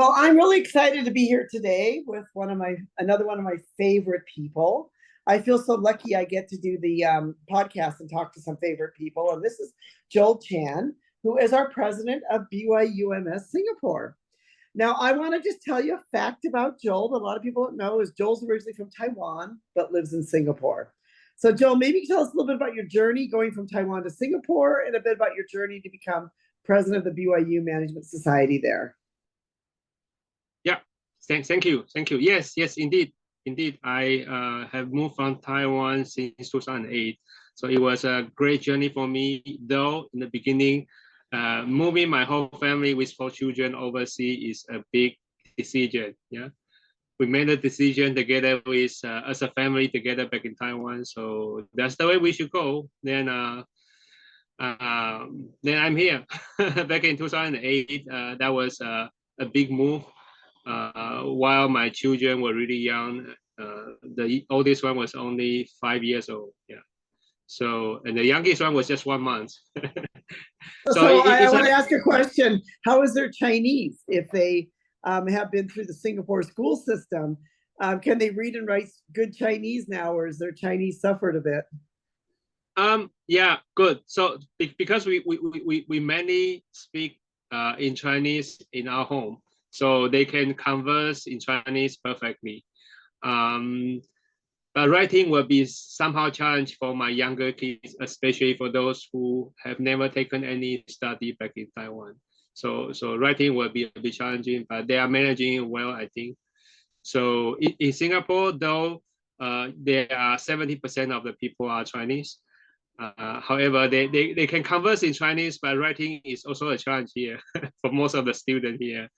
Well, I'm really excited to be here today with another one of my favorite people. I feel so lucky I get to do the podcast and talk to some favorite people. And this is Joel Chen, who is our president of BYU MS Singapore. Now, I want to just tell you a fact about Joel that a lot of people don't know is Joel's originally from Taiwan, but lives in Singapore. So, Joel, maybe you can tell us a little bit about your journey going from Taiwan to Singapore and a bit about your journey to become president of the BYU Management Society there. Yeah, thank you. Yes, indeed. I have moved from Taiwan since 2008, so it was a great journey for me. Though in the beginning, moving my whole family with 4 children overseas is a big decision. Yeah, we made a decision together with as a family together back in Taiwan. So that's the way we should go. Then I'm here. Back in 2008, that was a big move. While my children were really young, the oldest one was only 5 years old. Yeah. So, and the youngest one was just 1 month. So I want to ask a question. How is their Chinese if they have been through the Singapore school system? Can they read and write good Chinese now, or is their Chinese suffered a bit? Yeah, good. So because we mainly speak in Chinese in our home, so they can converse in Chinese perfectly. But writing will be somehow challenged for my younger kids, especially for those who have never taken any study back in Taiwan. So writing will be a bit challenging, but they are managing it well, I think. So in Singapore, though, there are 70% of the people are Chinese. However, they can converse in Chinese, but writing is also a challenge here for most of the students here.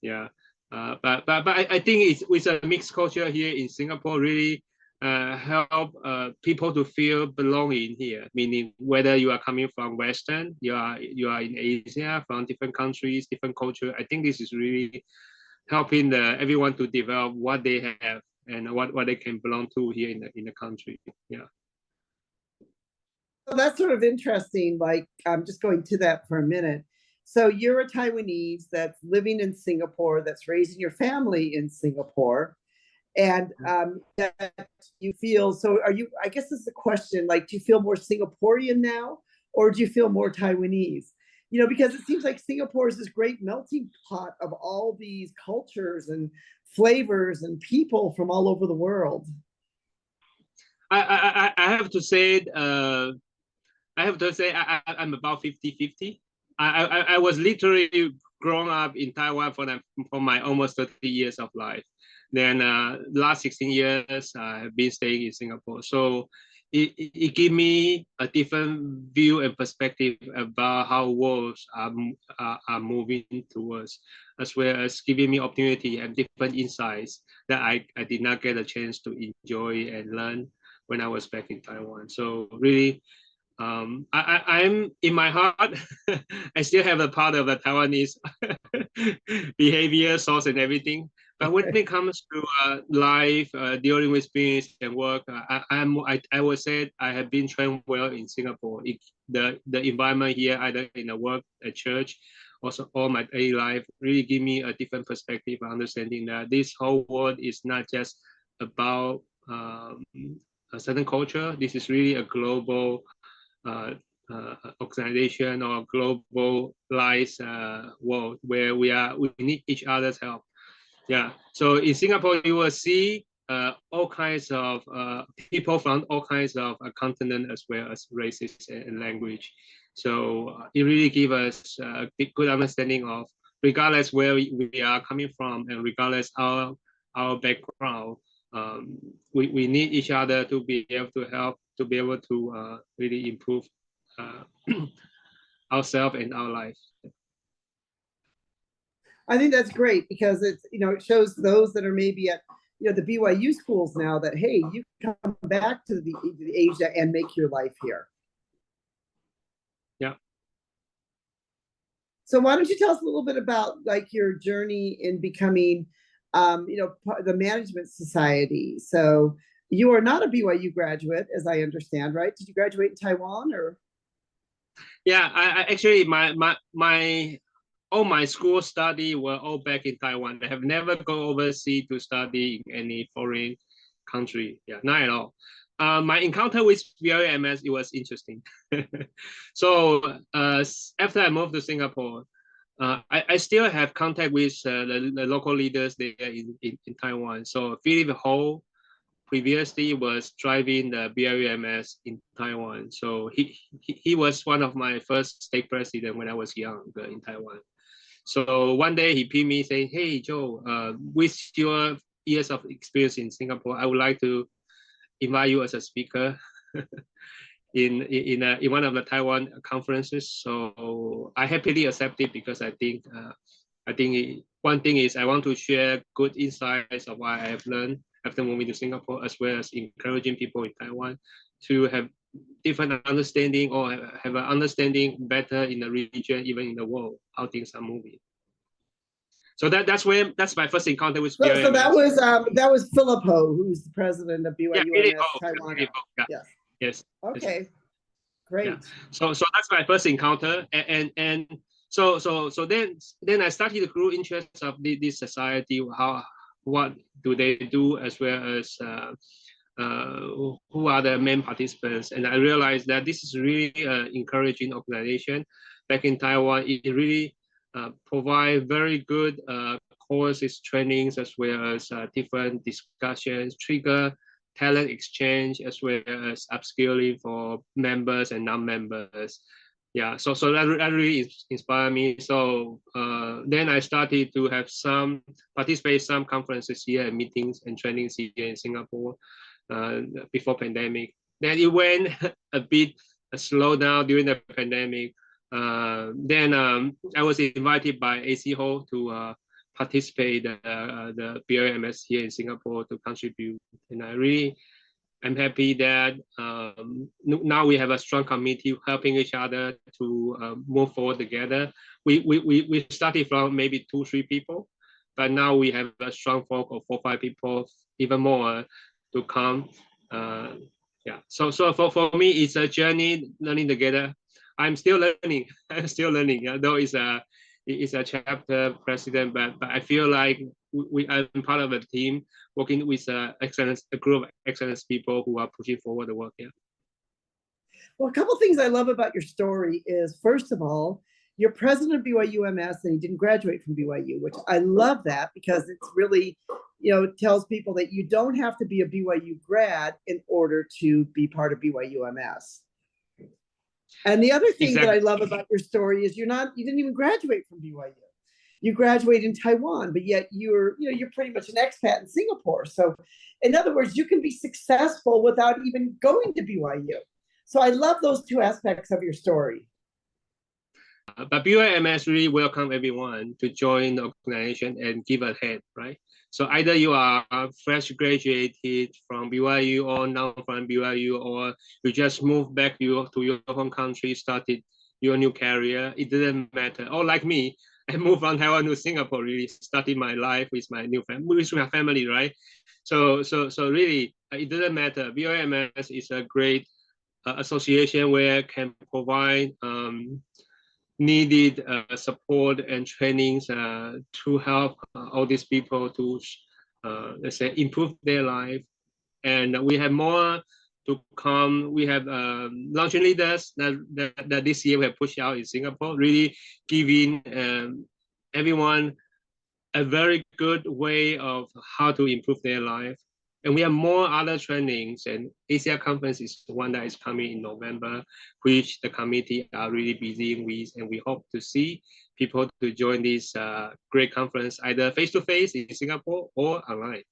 Yeah, but I think it's with a mixed culture here in Singapore really help people to feel belonging here. Meaning whether you are coming from Western, you are in Asia, from different countries, different culture. I think this is really helping everyone to develop what they have and what they can belong to here in the country. Yeah. So that's sort of interesting. Like, I'm just going to that for a minute. So you're a Taiwanese that's living in Singapore, that's raising your family in Singapore, and that you feel. So are you? I guess this is the question. Like, do you feel more Singaporean now, or do you feel more Taiwanese? You know, because it seems like Singapore is this great melting pot of all these cultures and flavors and people from all over the world. I have to say. I'm about 50-50. I was literally grown up in Taiwan for my almost 30 years of life. Then last 16 years, I have been staying in Singapore. So it gave me a different view and perspective about how worlds are moving towards, as well as giving me opportunity and different insights that I did not get a chance to enjoy and learn when I was back in Taiwan. So really, I'm in my heart, I still have a part of the Taiwanese behavior, source, and everything. But when it comes to life, dealing with business and work, I would say I have been trained well in Singapore. The environment here, either in the work, at church, also all my daily life, really give me a different perspective, understanding that this whole world is not just about a certain culture. This is really a global organization or globalized world where we need each other's help. Yeah. So in Singapore, you will see all kinds of people from all kinds of continent as well as races and language. So it really gives us a good understanding of, regardless where we are coming from and regardless our background, we need each other to be able to help, to be able to really improve ourselves and our life. I think that's great because it's, you know, it shows those that are maybe at, you know, the BYU schools now that, hey, you can come back to the Asia and make your life here. Yeah. So why don't you tell us a little bit about like your journey in becoming, you know, the management society. So you are not a BYU graduate, as I understand, right? Did you graduate in Taiwan or? Yeah, I actually my all my school study were all back in Taiwan. I have never gone overseas to study in any foreign country. Yeah, not at all. My encounter with BYU MS, it was interesting. So after I moved to Singapore, I still have contact with the local leaders there in Taiwan. So Philip Ho previously was driving the BYU MS in Taiwan. So he was one of my first state president when I was young in Taiwan. So one day he pinged me saying, "Hey Joe, with your years of experience in Singapore, I would like to invite you as a speaker in one of the Taiwan conferences." So I happily accepted because I think one thing is I want to share good insights of what I have learned after moving to Singapore, as well as encouraging people in Taiwan to have different understanding or have an understanding better in the region, even in the world, how things are moving. So that's my first encounter with BYU. So that was Philip Ho, who's the president of BYU MS Taiwan. Yeah. Yes. Yes. Okay. Yes. Great. Yeah. So that's my first encounter, and so then I started to grow interest of this society. What do they do, as well as who are the main participants, and I realized that this is really an encouraging organization. Back in Taiwan, it really provide very good courses, trainings, as well as different discussions, trigger talent exchange, as well as upskilling for members and non-members. Yeah, so that really inspired me. So then I started to have participate in some conferences here and meetings and trainings here in Singapore before pandemic. Then it went a bit slow down during the pandemic. Then I was invited by AC Ho to participate in the BYU MS here in Singapore to contribute. And I'm happy that now we have a strong committee helping each other to move forward together. We started from maybe 2-3 people, but now we have a strong force of 4-5 people, even more to come. Yeah. So for me, it's a journey learning together. I'm still learning. I'm still learning. Though it's a chapter president, but I feel like I'm part of a team working with a group of excellent people who are pushing forward the work. Yeah. Well, a couple of things I love about your story is, first of all, you're president of BYU MS and you didn't graduate from BYU, which I love that because it's really, tells people that you don't have to be a BYU grad in order to be part of BYU MS. And the other thing that I love about your story is you didn't even graduate from BYU. You graduated in Taiwan, but yet you're pretty much an expat in Singapore. So in other words, you can be successful without even going to BYU. So I love those two aspects of your story. But BYU MS really welcome everyone to join the organization and give a hand, right? So either you are fresh graduated from BYU or now from BYU, or you just moved back to your home country, started your new career, it doesn't matter. Or like me, I moved from Taiwan to Singapore, really started my life with my new family, with my family, right? So really, it doesn't matter. BYU MS is a great association where it can provide needed support and trainings to help all these people to, let's say, improve their life. And we have more to come. We have launching leaders that this year we have pushed out in Singapore, really giving everyone a very good way of how to improve their life. And we have more other trainings, and Asia Conference is the one that is coming in November, which the committee are really busy with, and we hope to see people to join this great conference, either face-to-face in Singapore or online.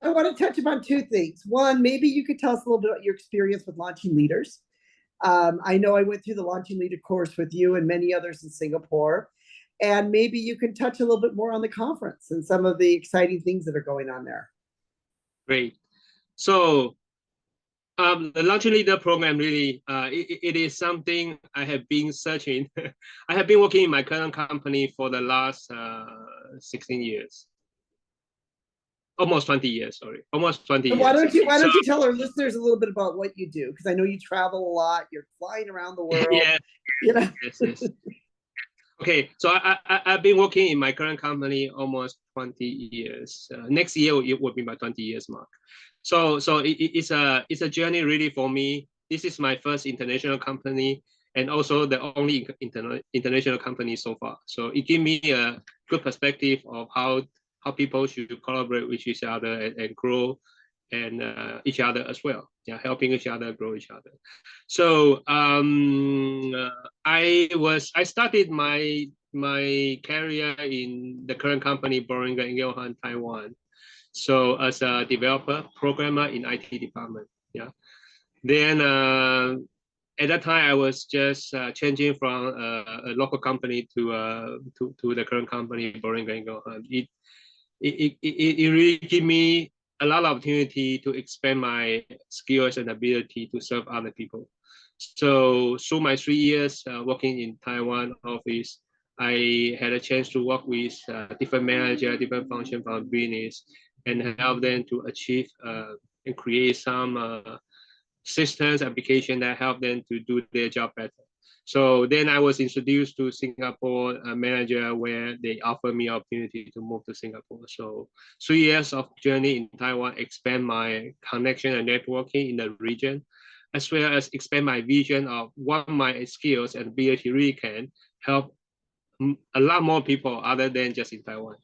I want to touch upon two things. One, maybe you could tell us a little bit about your experience with launching leaders. I know I went through the launching leader course with you and many others in Singapore. And maybe you can touch a little bit more on the conference and some of the exciting things that are going on there. Great. So the launching leader program really, it is something I have been searching. I have been working in my current company for the last 16 years. Almost 20 years, sorry. Almost 20 years. Why don't you tell our listeners a little bit about what you do? Because I know you travel a lot. You're flying around the world. Yeah. You know? Yes. Okay, so I've been working in my current company almost 20 years. Next year it will be my 20 years mark. So it's a journey really for me. This is my first international company and also the only international company so far. So it gives me a good perspective of how people should collaborate with each other and grow and each other as well. Yeah, helping each other grow each other. So I started my career in the current company, Boehringer Ingelheim, Taiwan. So as a developer, programmer in IT department. Yeah. Then at that time, I was just changing from a local company to the current company, Boehringer Ingelheim. It really gave me a lot of opportunity to expand my skills and ability to serve other people. So through my 3 years working in Taiwan office, I had a chance to work with different manager, different function from business, and help them to achieve and create some systems application that help them to do their job better. So then I was introduced to Singapore manager where they offered me opportunity to move to Singapore. So 3 years of journey in Taiwan expand my connection and networking in the region, as well as expand my vision of what my skills and ability really can help a lot more people other than just in Taiwan.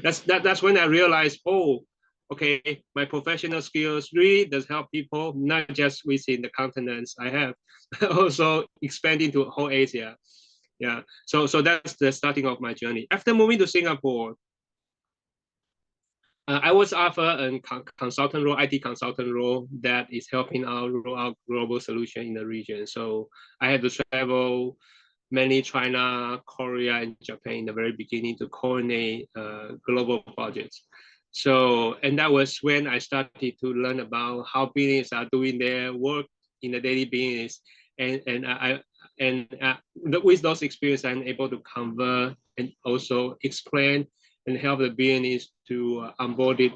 That's when I realized, oh, okay, my professional skills really does help people, not just within the continents I have, also expanding to whole Asia. Yeah, so that's the starting of my journey. After moving to Singapore, I was offered a consultant role, IT consultant role that is helping out roll out global solution in the region. So I had to travel mainly China, Korea, and Japan in the very beginning to coordinate global projects. So, and that was when I started to learn about how business are doing their work in the daily business. And with those experiences, I'm able to convert and also explain and help the business to onboard it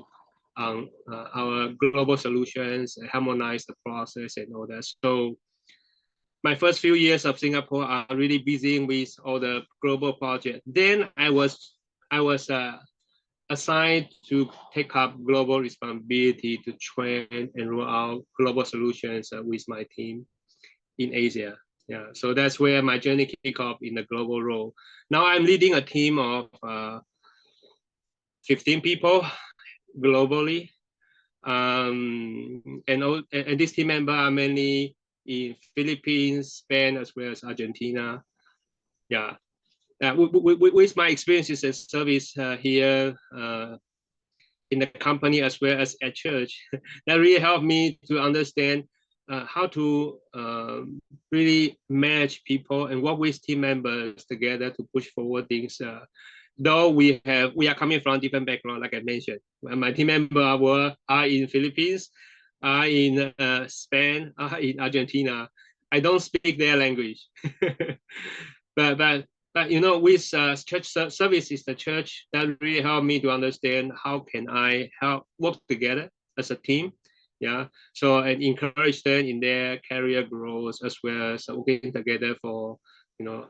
on our global solutions, harmonize the process and all that. So my first few years of Singapore are really busy with all the global projects. Then I was assigned to take up global responsibility to train and roll out global solutions with my team in Asia. Yeah, so that's where my journey kicked off in the global role. Now I'm leading a team of 15 people globally. And this team member are mainly in Philippines, Spain, as well as Argentina. Yeah, with my experiences as service here in the company as well as at church, that really helped me to understand how to really manage people and work with team members together to push forward things. Though we are coming from different background, like I mentioned, my team member are in Philippines, are in Spain, are in Argentina. I don't speak their language, but you know, with church services, the church that really helped me to understand how can I help work together as a team. Yeah, so and encourage them in their career growth as well as working together for, you know,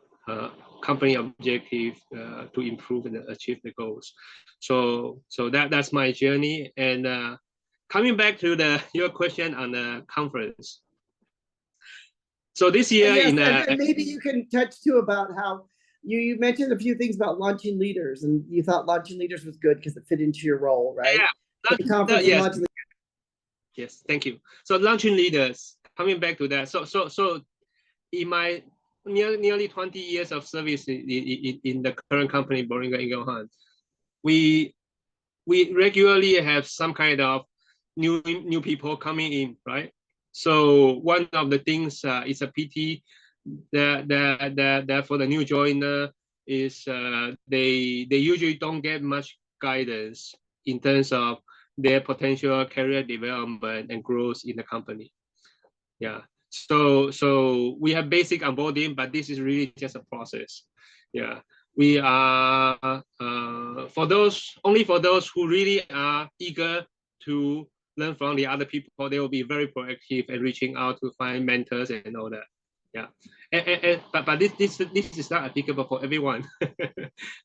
company objective to improve and achieve the goals. So that's my journey. And coming back to your question on the conference. So this year yes, and maybe you can touch too about how you mentioned a few things about launching leaders, and you thought launching leaders was good because it fit into your role, right? Yeah, the conference yes. launching. Yes, thank you. So launching leaders, coming back to that. So in my nearly 20 years of service in the current company, Boehringer Ingelheim, we regularly have some kind of new people coming in, right? So one of the things is a pity that for the new joiner is they usually don't get much guidance in terms of their potential career development and growth in the company. Yeah. So we have basic onboarding, but this is really just a process. Yeah. We are for those who really are eager to learn from the other people, they will be very proactive and reaching out to find mentors and all that. Yeah, but this is not applicable for everyone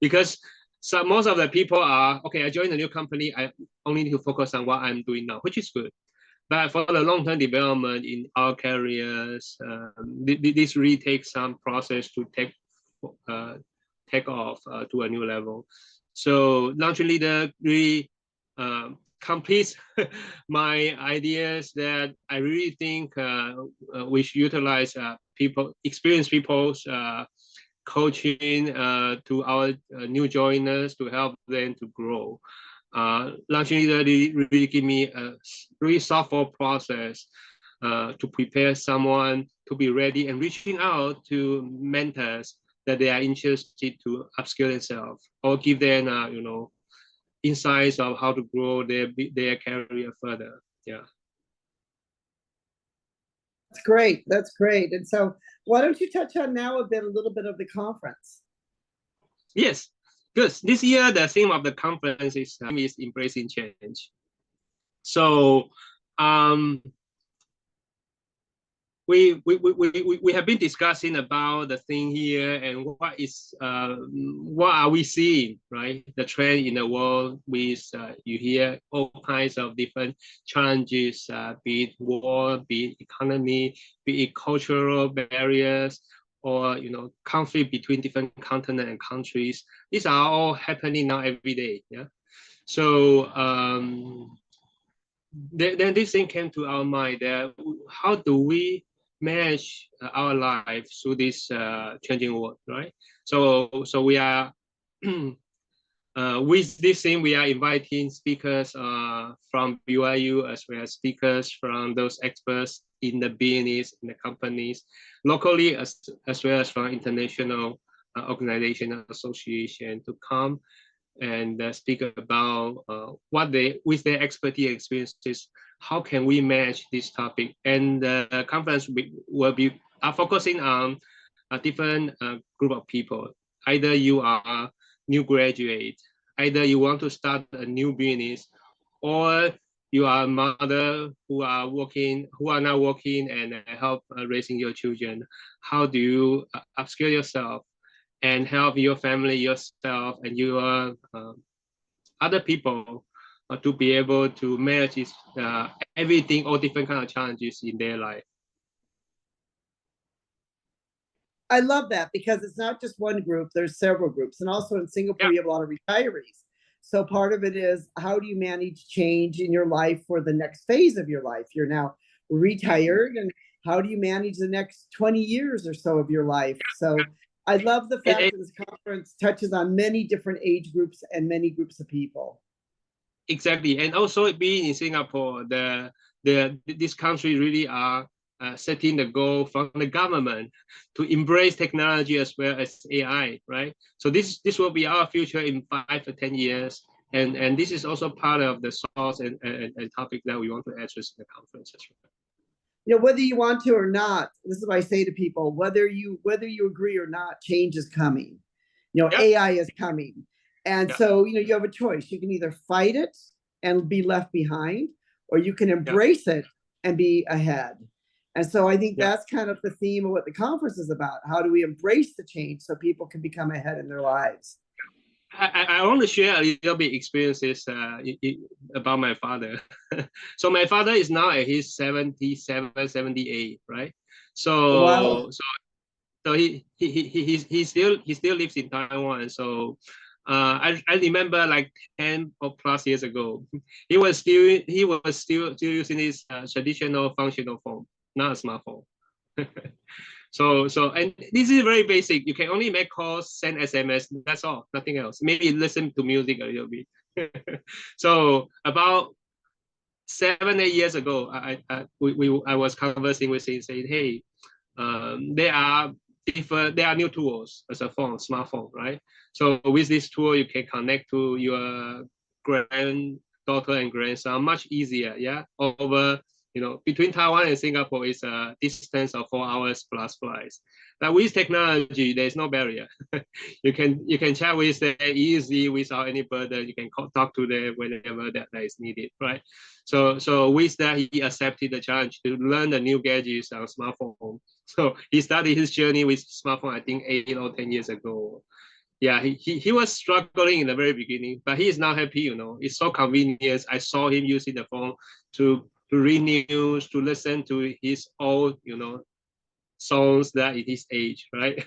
because so most of the people are okay. I joined a new company. I only need to focus on what I'm doing now, which is good. But for the long-term development in our careers, this really takes some process to take off to a new level. So launch leader really completes my ideas that I really think we should utilize experienced people's coaching to our new joiners to help them to grow. Launch leader really give me a really thoughtful process to prepare someone to be ready and reaching out to mentors that they are interested to upskill themselves or give them insights of how to grow their career further. Yeah. That's great. That's great. And so why don't you touch on now a little bit of the conference? Yes, good. This year, the theme of the conference is embracing change. So we have been discussing about the thing here and what are we seeing, right? The trend in the world with you hear all kinds of different challenges, be it war, be it economy, be it cultural barriers, or conflict between different continents and countries. These are all happening now every day. Yeah. So then this thing came to our mind that how do we manage our life through this changing world, right? So we are with this thing we are inviting speakers from BYU as well as speakers from those experts in the business, in the companies, locally as well as from international organization and association to come and speak about what they, with their expertise experiences, how can we manage this topic? And the conference will be focusing on a different group of people. Either you are new graduate, either you want to start a new business, or you are a mother who are now working and help raising your children. How do you upskill yourself and help your family, yourself, and your other people to be able to manage everything, all different kind of challenges in their life. I love that because it's not just one group, there's several groups. And also in Singapore, you have a lot of retirees. So part of it is how do you manage change in your life for the next phase of your life? You're now retired, and how do you manage the next 20 years or so of your life? So I love the fact that this conference touches on many different age groups and many groups of people. Exactly. And also being in Singapore, this country really are setting the goal from the government to embrace technology as well as AI, right? So this will be our future in 5 to 10 years. And this is also part of the source and topic that we want to address in the conference as well. Whether you want to or not, this is what I say to people, whether you agree or not, change is coming. AI is coming. And so, you have a choice. You can either fight it and be left behind, or you can embrace it and be ahead. And so I think that's kind of the theme of what the conference is about. How do we embrace the change so people can become ahead in their lives? I want to share a little bit experiences about my father. So my father is now at his 77, 78, right? So wow. So he still lives in Taiwan. So I remember like 10 or plus years ago, he was still using his traditional functional phone, not a smartphone. So and this is very basic. You can only make calls, send SMS. That's all, nothing else. Maybe listen to music a little bit. So about 7, 8 years ago, I was conversing with him, saying, "Hey, there are new tools as a smartphone, right? So with this tool, you can connect to your granddaughter and grandson much easier, yeah, over You know, between Taiwan and Singapore is a distance of 4 hours plus flights. But with technology, there's no barrier. You can chat with them easy without any burden. You can talk to them whenever that is needed, right? So with that, he accepted the challenge to learn the new gadgets on smartphone. So he started his journey with smartphone, I think 8 or 10 years ago. Yeah, he was struggling in the very beginning, but he is now happy, you know. It's so convenient. I saw him using the phone to read news, to listen to his old, you know, songs that at his age, right?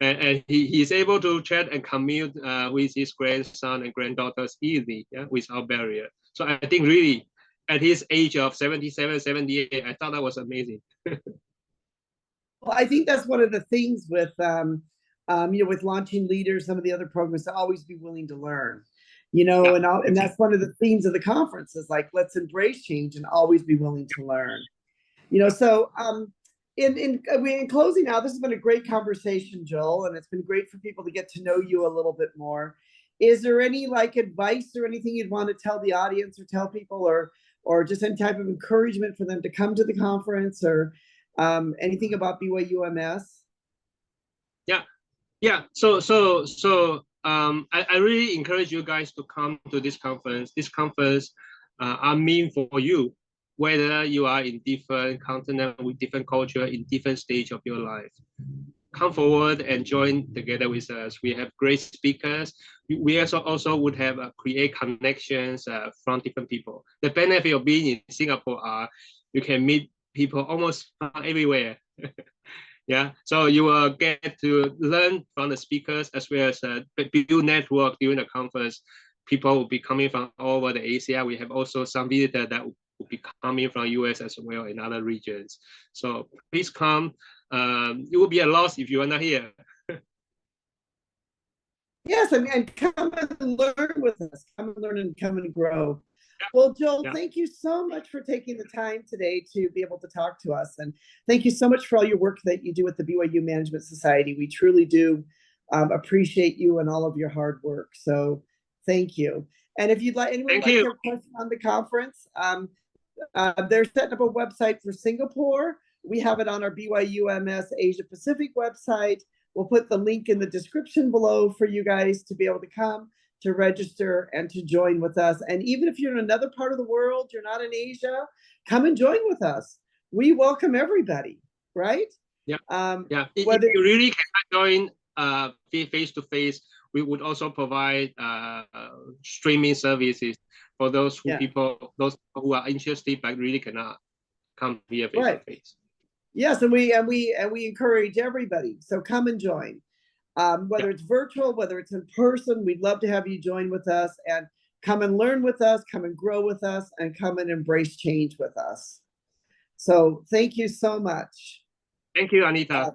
and he's able to chat and commute with his grandson and granddaughters easily, yeah, without barrier. So I think really at his age of 77, 78, I thought that was amazing. Well, I think that's one of the things with, with launching leaders, some of the other programs, to always be willing to learn, Yeah, and that's one of the themes of the conference is like, let's embrace change and always be willing to learn. So in closing now, this has been a great conversation, Joel, and it's been great for people to get to know you a little bit more. Is there any like advice or anything you'd want to tell the audience or tell people, or just any type of encouragement for them to come to the conference, or anything about BYU MS? Yeah. So I really encourage you guys to come to this conference. This conference are meant for you, whether you are in different continent with different culture in different stage of your life. Come forward and join together with us. We have great speakers. We also would have create connections from different people. The benefit of being in Singapore are you can meet people almost from everywhere. Yeah, so you will get to learn from the speakers as well as build network during the conference. People will be coming from all over the Asia. We have also some visitors that will be coming from US as well in other regions. So please come. It will be a loss if you are not here. Yes, and come and learn with us. Come and learn and come and grow. Well, Joel, thank you so much for taking the time today to be able to talk to us. And thank you so much for all your work that you do with the BYU Management Society. We truly do appreciate you and all of your hard work. So thank you. And if you'd like, anyone would like to have a question on the conference, they're setting up a website for Singapore. We have it on our BYU MS Asia Pacific website. We'll put the link in the description below for you guys to be able to come, to register, and to join with us. And even if you're in another part of the world, you're not in Asia, come and join with us. We welcome everybody, right? Yeah. If you really cannot join face-to-face, we would also provide streaming services for those those who are interested but really cannot come here face-to-face. Yes, and we encourage everybody. So come and join. Whether it's virtual, whether it's in person, we'd love to have you join with us and come and learn with us, come and grow with us, and come and embrace change with us. So thank you so much. Thank you, Anita.